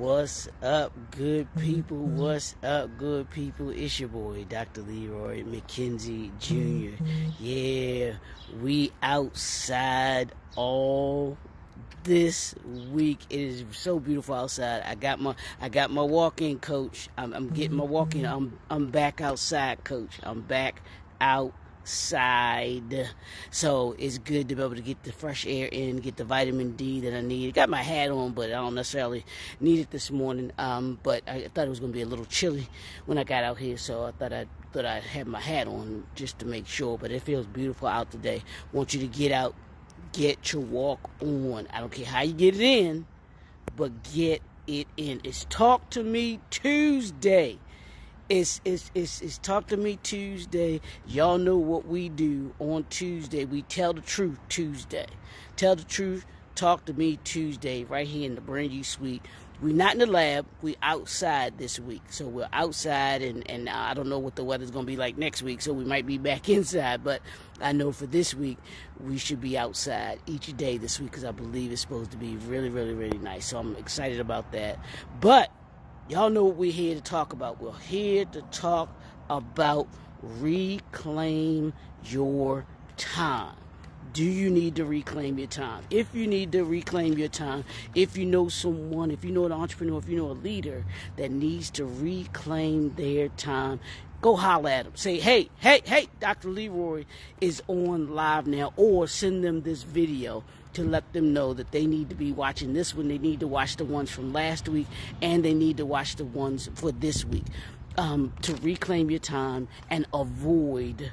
What's up, good people? What's up, good people? It's your boy, Dr. Leroy McKenzie Jr. Yeah, we outside all this week. It is so beautiful outside. I got my walk-in, coach. I'm getting my walk-in. I'm back outside, coach. I'm back outside. So it's good to be able to get the fresh air in, get the vitamin D that I need. I got my hat on, but I don't necessarily need it this morning. But I thought it was going to be a little chilly when I got out here, so I thought I'd have my hat on just to make sure. But it feels beautiful out today. Want you to get out, get your walk on. I don't care how you get it in, but get it in. It's Talk to Me Tuesday. It's Talk to Me Tuesday. Y'all know what we do on Tuesday. We tell the truth Tuesday. Tell the truth, Talk to Me Tuesday, right here in the brand new suite. We're not in the lab. We're outside this week. So we're outside, and I don't know what the weather's going to be like next week, so we might be back inside. But I know for this week, we should be outside each day this week because I believe it's supposed to be really, really, really nice. So I'm excited about that. But y'all know what we're here to talk about. We're here to talk about reclaim your time. Do you need to reclaim your time? If you need to reclaim your time, if you know someone, if you know an entrepreneur, if you know a leader that needs to reclaim their time, go holler at them. Say, hey, Dr. Leroy is on live now, or send them this video to let them know that they need to be watching this one. They need to watch the ones from last week, and they need to watch the ones for this week to reclaim your time and avoid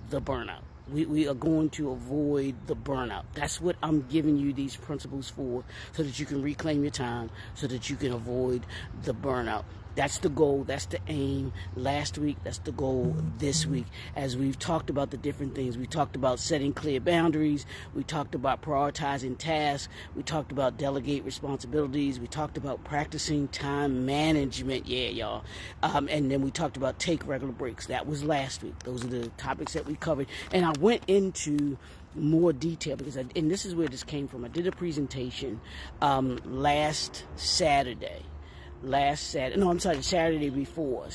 the burnout. We are going to avoid the burnout. That's what I'm giving you these principles for, so that you can reclaim your time, so that you can avoid the burnout. That's the goal. That's the aim. Last week, that's the goal this week. As we've talked about the different things, we talked about setting clear boundaries. We talked about prioritizing tasks. We talked about delegate responsibilities. We talked about practicing time management. Yeah, y'all. And then we talked about take regular breaks. That was last week. Those are the topics that we covered. And I went into more detail because and this is where this came from. I did a presentation Saturday before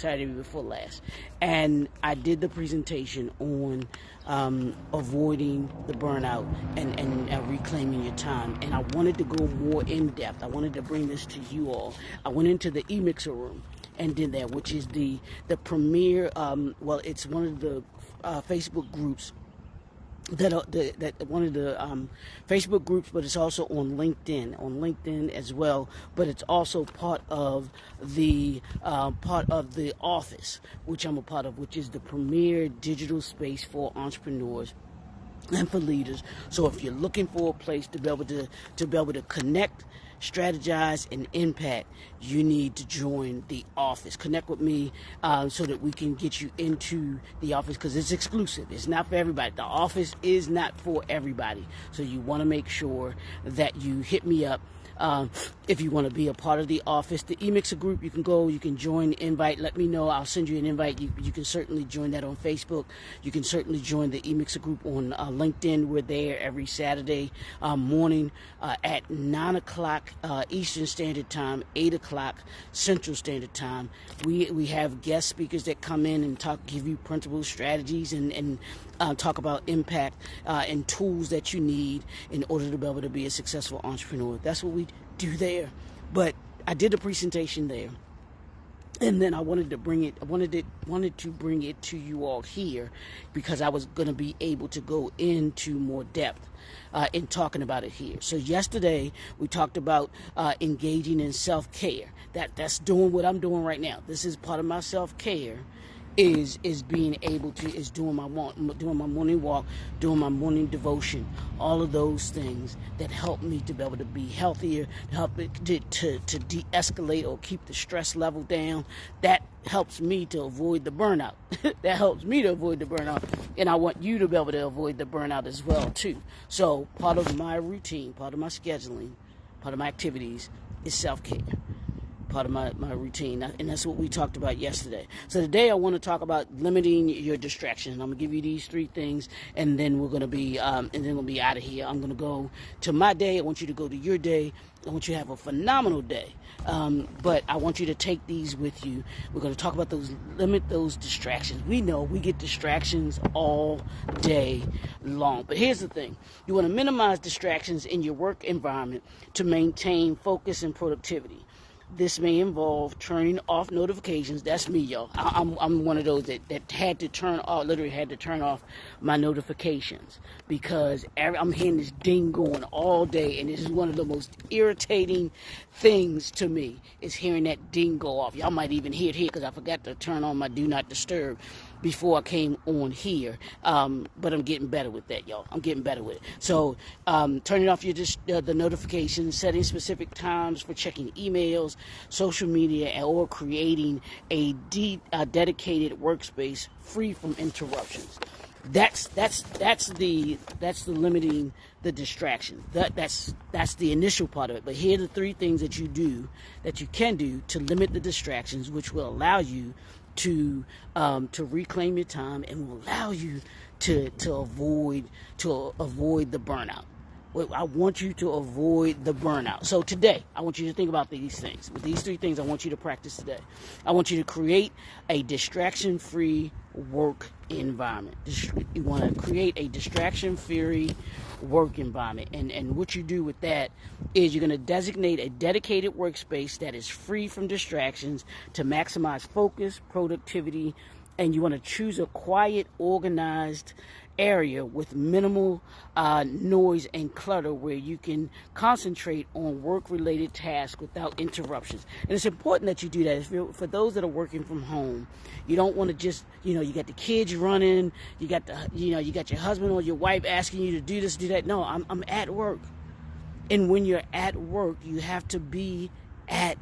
last, and I did the presentation on avoiding the burnout and reclaiming your time, and I wanted to go more in depth. I wanted to bring this to you all. I went into the e-mixer room and did that, which is the premier it's one of the Facebook groups that one of the Facebook groups, but it's also on LinkedIn as well. But it's also part of the office, which I'm a part of, which is the premier digital space for entrepreneurs and for leaders. So if you're looking for a place to be able to connect, strategize, and impact, you need to join the office. Connect with me so that we can get you into the office, because it's exclusive. It's not for everybody. The office is not for everybody. So you want to make sure that you hit me up. If you want to be a part of the office, the eMixer group, you can go, you can join the invite. Let me know. I'll send you an invite. You can certainly join that on Facebook. You can certainly join the eMixer group on LinkedIn. We're there every Saturday morning at 9 o'clock Eastern Standard Time, 8 o'clock Central Standard Time. We have guest speakers that come in and give you principles, strategies, and talk about impact and tools that you need in order to be able to be a successful entrepreneur. That's what we do there. But I did a presentation there, and then I wanted to bring it to you all here, because I was going to be able to go into more depth in talking about it here. So yesterday we talked about engaging in self-care. That's doing what I'm doing right now. This is part of my self-care. Is doing my morning walk, doing my morning devotion, all of those things that help me to be able to be healthier, help it to de-escalate or keep the stress level down. That helps me to avoid the burnout. That helps me to avoid the burnout, and I want you to be able to avoid the burnout as well too. So part of my routine, part of my scheduling, part of my activities is self-care. part of my routine, and that's what we talked about yesterday. So today I want to talk about limiting your distractions. I'm gonna give you these 3 things, and then we're gonna be we'll be out of here. I'm gonna go to my day. I want you to go to your day. I want you to have a phenomenal day. But I want you to take these with you. We're going to talk about limit those distractions. We know we get distractions all day long. But here's the thing. You want to minimize distractions in your work environment to maintain focus and productivity. This may involve turning off notifications. That's me, y'all. I'm one of those that literally had to turn off my notifications because I'm hearing this ding going all day, and this is one of the most irritating things to me is hearing that ding go off. Y'all might even hear it here because I forgot to turn on my Do Not Disturb before I came on here, but I'm getting better with that, y'all. I'm getting better with it. So turning off the notifications, setting specific times for checking emails, social media, or creating a dedicated workspace free from interruptions. That's the limiting the distraction. That's the initial part of it. But here are the 3 things that you can do to limit the distractions, which will allow you to reclaim your time and will allow you to avoid the burnout. I want you to avoid the burnout. So today, I want you to think about these things. With these 3 things, I want you to practice today. I want you to create a distraction-free work environment. You want to create a distraction-free work environment. And what you do with that is you're going to designate a dedicated workspace that is free from distractions to maximize focus, productivity, and you want to choose a quiet, organized area with minimal noise and clutter where you can concentrate on work-related tasks without interruptions. And it's important that you do that. For those that are working from home, you don't want to just, you got the kids running, you got your husband or your wife asking you to do this, do that. No, I'm at work. And when you're at work, you have to be at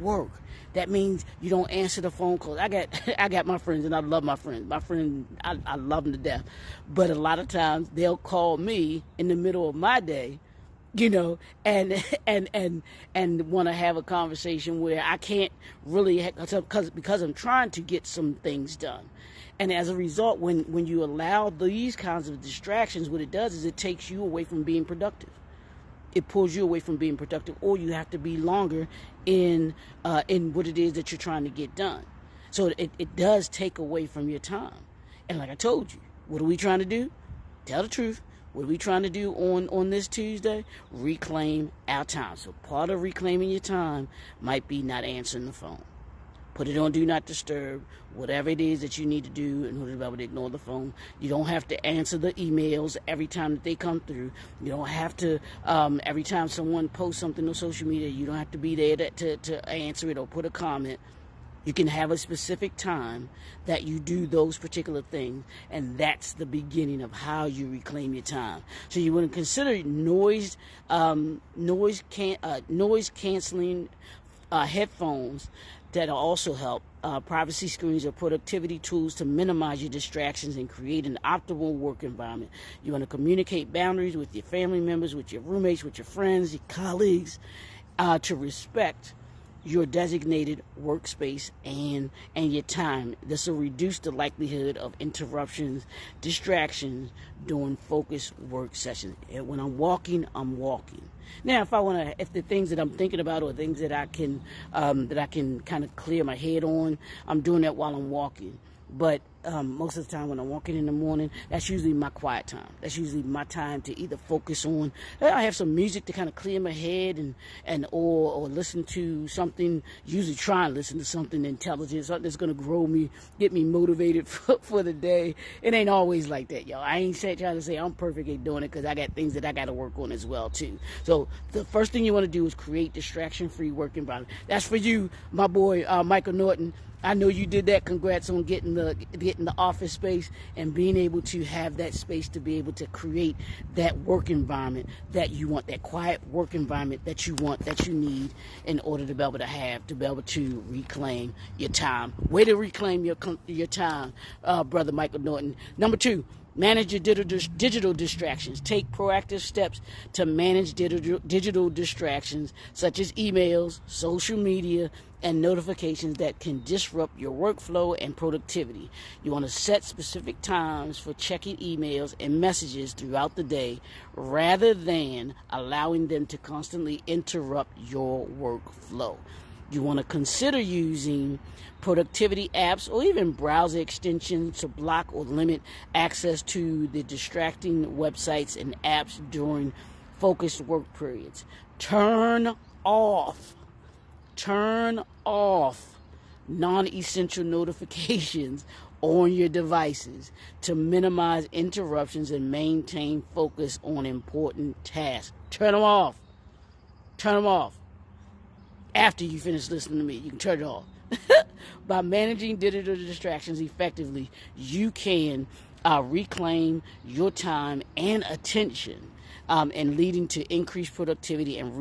work. That means you don't answer the phone calls. I got my friends, and I love my friends. My friend, I love them to death. But a lot of times they'll call me in the middle of my day, and want to have a conversation where I can't really, because I'm trying to get some things done. And as a result, when you allow these kinds of distractions, what it does is it takes you away from being productive. It pulls you away from being productive, or you have to be longer in what it is that you're trying to get done. So it does take away from your time. And like I told you, what are we trying to do? Tell the truth. What are we trying to do on this Tuesday? Reclaim our time. So part of reclaiming your time might be not answering the phone. Put it on Do Not Disturb, whatever it is that you need to do in order to be able to ignore the phone. You don't have to answer the emails every time that they come through. You don't have to, every time someone posts something on social media, you don't have to be there to answer it or put a comment. You can have a specific time that you do those particular things, and that's the beginning of how you reclaim your time. So you want to consider noise canceling headphones that'll also help. Privacy screens or productivity tools to minimize your distractions and create an optimal work environment. You want to communicate boundaries with your family members, with your roommates, with your friends, your colleagues, to respect your designated workspace and your time. This will reduce the likelihood of interruptions, distractions during focused work sessions. And when I'm walking, I'm walking. Now, if the things that I'm thinking about or things that I can kind of clear my head on, I'm doing that while I'm walking. But most of the time when I'm walking in the morning, that's usually my quiet time. That's usually my time to either focus on, I have some music to kind of clear my head or listen to something, usually try and listen to something intelligent, something that's going to grow me, get me motivated for the day. It ain't always like that, y'all. I ain't trying to say I'm perfect at doing it because I got things that I got to work on as well, too. So the first thing you want to do is create distraction-free work environment. That's for you, my boy, Michael Norton. I know you did that. Congrats on getting the office space and being able to have that space to be able to create that work environment that you want, that quiet work environment that you want, that you need in order to be able to reclaim your time. Way to reclaim your time, Brother Michael Norton. Number 2. Manage your digital distractions. Take proactive steps to manage digital distractions such as emails, social media, and notifications that can disrupt your workflow and productivity. You want to set specific times for checking emails and messages throughout the day rather than allowing them to constantly interrupt your workflow. You want to consider using productivity apps or even browser extensions to block or limit access to the distracting websites and apps during focused work periods. Turn off non-essential notifications on your devices to minimize interruptions and maintain focus on important tasks. Turn them off. After you finish listening to me, you can turn it off. By managing digital distractions effectively, you can reclaim your time and attention, and leading to increased productivity and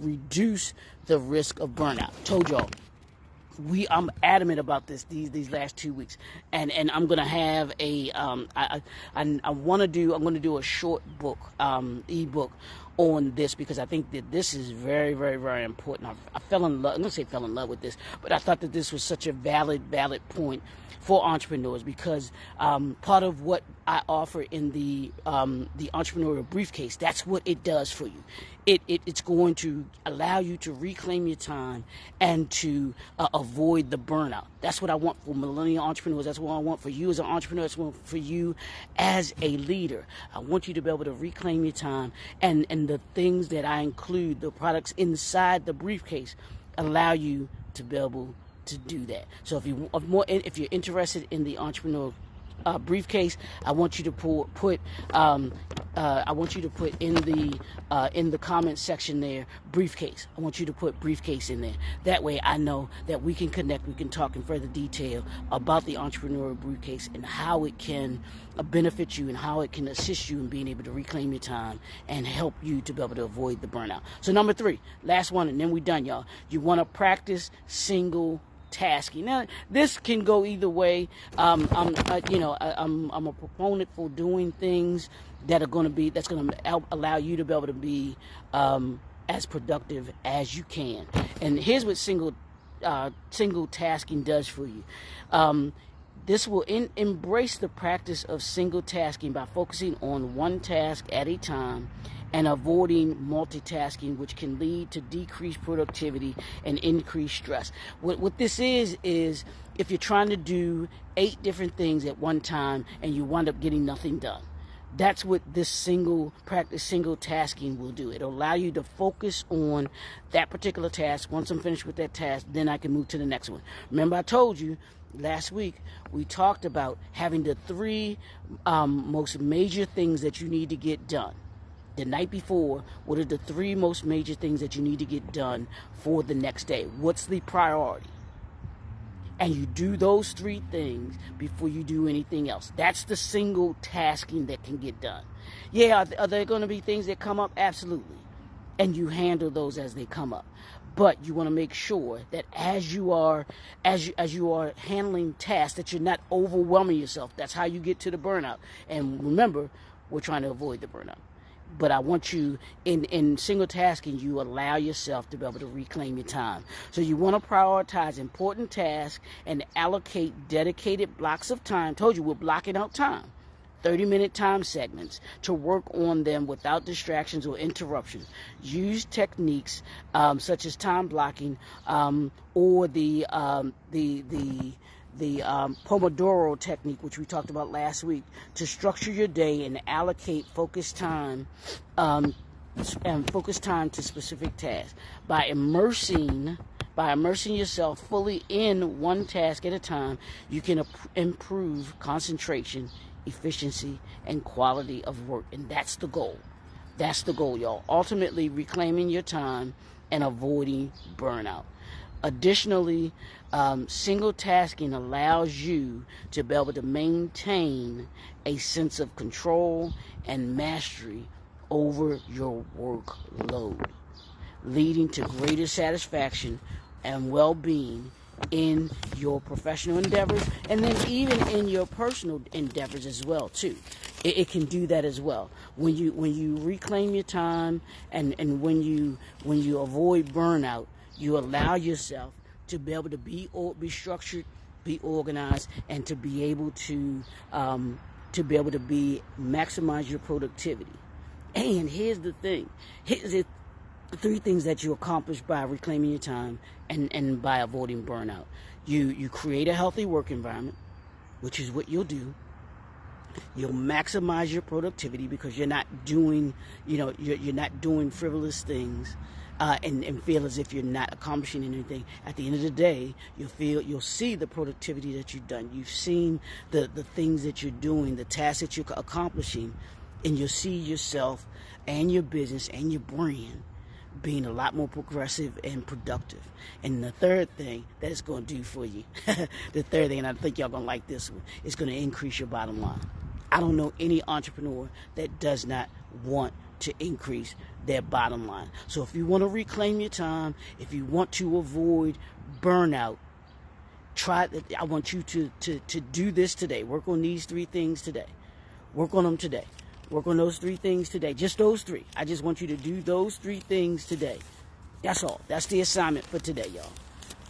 reduce the risk of burnout. Told y'all, I'm adamant about this these last 2 weeks, and I'm gonna have I'm gonna do a short book, ebook on this, because I think that this is very, very, very important. I fell in love. I'm gonna say fell in love with this, but I thought that this was such a valid point for entrepreneurs, because part of what I offer in the entrepreneurial briefcase, that's what it does for you. It's going to allow you to reclaim your time and to avoid the burnout. That's what I want for millennial entrepreneurs. That's what I want for you as an entrepreneur. That's what I want for you as a leader. I want you to be able to reclaim your time, and the things that I include, the products inside the briefcase, allow you to be able to do that. So if you're interested in the entrepreneur briefcase, I want you to put in the comment section there, briefcase. I want you to put briefcase in there. That way I know that we can connect, we can talk in further detail about the entrepreneurial briefcase and how it can benefit you and how it can assist you in being able to reclaim your time and help you to be able to avoid the burnout. So number 3, last one, and then we're done, y'all. You want to practice single tasking. Now, this can go either way. I'm a proponent for doing things that's going to allow you to be able to be as productive as you can. And here's what single tasking does for you. This will embrace the practice of single tasking by focusing on one task at a time and avoiding multitasking, which can lead to decreased productivity and increased stress. What this is if you're trying to do 8 different things at one time and you wind up getting nothing done. That's what this single tasking will do. It'll allow you to focus on that particular task. Once I'm finished with that task, then I can move to the next one. Remember, I told you last week we talked about having the 3 most major things that you need to get done. The night before, what are the 3 most major things that you need to get done for the next day? What's the priority? And you do those 3 things before you do anything else. That's the single tasking that can get done. Yeah, are there going to be things that come up? Absolutely. And you handle those as they come up. But you want to make sure that as you are handling tasks, that you're not overwhelming yourself. That's how you get to the burnout. And remember, we're trying to avoid the burnout. But I want you, in single tasking, you allow yourself to be able to reclaim your time. So you want to prioritize important tasks and allocate dedicated blocks of time. Told you, we're blocking out time. 30-minute time segments to work on them without distractions or interruptions. Use techniques such as time blocking or the Pomodoro technique, which we talked about last week, to structure your day and allocate focused time to specific tasks. By immersing yourself fully in one task at a time, you can improve concentration, efficiency, and quality of work. And that's the goal. That's the goal, y'all. Ultimately, reclaiming your time and avoiding burnout. Additionally, single tasking allows you to be able to maintain a sense of control and mastery over your workload, leading to greater satisfaction and well-being in your professional endeavors, and then even in your personal endeavors as well too. It can do that as well. When you reclaim your time and when you avoid burnout, you allow yourself to be able to be structured, be organized, and to be able to maximize your productivity. And here's the thing. Here's the 3 things that you accomplish by reclaiming your time and by avoiding burnout. You create a healthy work environment, which is what you'll do. You'll maximize your productivity because you're not doing, you're not doing frivolous things, and feel as if you're not accomplishing anything. At the end of the day, you'll see the productivity that you've done. You've seen the things that you're doing, the tasks that you're accomplishing, and you'll see yourself and your business and your brand being a lot more progressive and productive. And the third thing that it's going to do for you, the third thing, and I think y'all going to like this one, it's going to increase your bottom line. I don't know any entrepreneur that does not want to increase their bottom line. So if you want to reclaim your time, if you want to avoid burnout, I want you to do this today. Work on these 3 things today. Work on them today. Work on those 3 things today. Just those 3. I just want you to do those 3 things today. That's all. That's the assignment for today, y'all.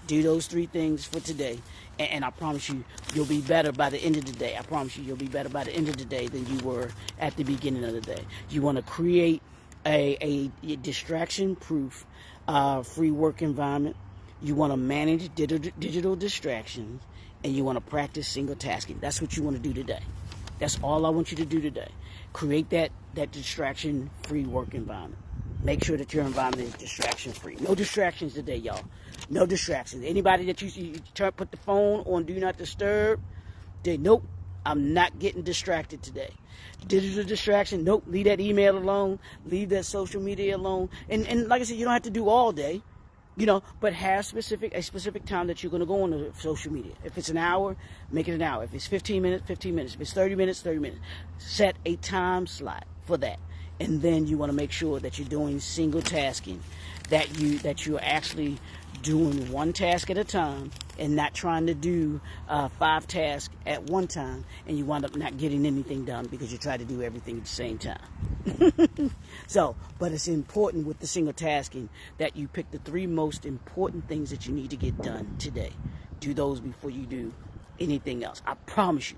Do those 3 things for today. And I promise you, you'll be better by the end of the day. I promise you, you'll be better by the end of the day than you were at the beginning of the day. You want to create a distraction-proof free work environment. You want to manage digital distractions. And you want to practice single tasking. That's what you want to do today. That's all I want you to do today. Create that distraction-free work environment. Make sure that your environment is distraction-free. No distractions today, y'all. No distractions. Anybody that you put the phone on Do Not Disturb, nope, I'm not getting distracted today. Digital distraction, nope, leave that email alone. Leave that social media alone. And like I said, you don't have to do all day. But have a specific time that you're going to go on to social media. If it's an hour, make it an hour. If it's 15 minutes, 15 minutes. If it's 30 minutes, 30 minutes. Set a time slot for that. And then you want to make sure that you're doing single tasking, that you're actually doing one task at a time and not trying to do 5 tasks at one time, and you wind up not getting anything done because you try to do everything at the same time. But it's important with the single tasking that you pick the 3 most important things that you need to get done today. Do those before you do anything else. I promise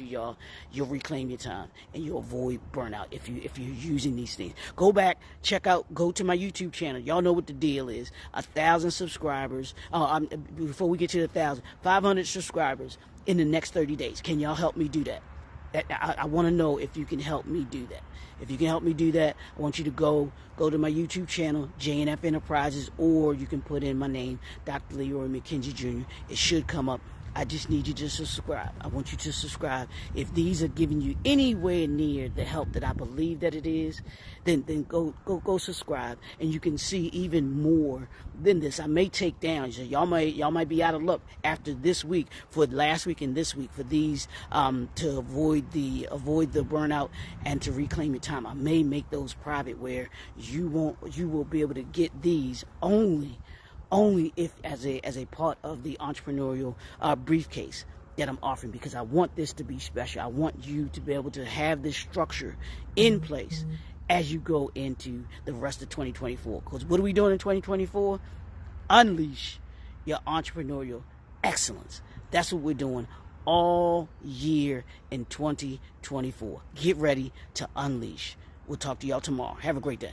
you, y'all, you'll reclaim your time and you'll avoid burnout if you're using these things. Go back, go to my YouTube channel. Y'all know what the deal is. 1,000 subscribers. Before we get to 1,000, 500 subscribers in the next 30 days. Can y'all help me do that? I want to know if you can help me do that. If you can help me do that, I want you to go to my YouTube channel, JNF Enterprises, or you can put in my name, Dr. Leroy McKenzie Jr. It should come up. I just need you to subscribe. I want you to subscribe. If these are giving you anywhere near the help that I believe that it is, then go subscribe, and you can see even more than this. I may take down. So y'all might be out of luck after this week, for last week and this week, for these to avoid the burnout and to reclaim your time. I may make those private where you will be able to get these only if as a part of the entrepreneurial briefcase that I'm offering, because I want this to be special. I want you to be able to have this structure in place as you go into the rest of 2024. Because what are we doing in 2024? Unleash your entrepreneurial excellence. That's what we're doing all year in 2024. Get ready to unleash. We'll talk to y'all tomorrow. Have a great day.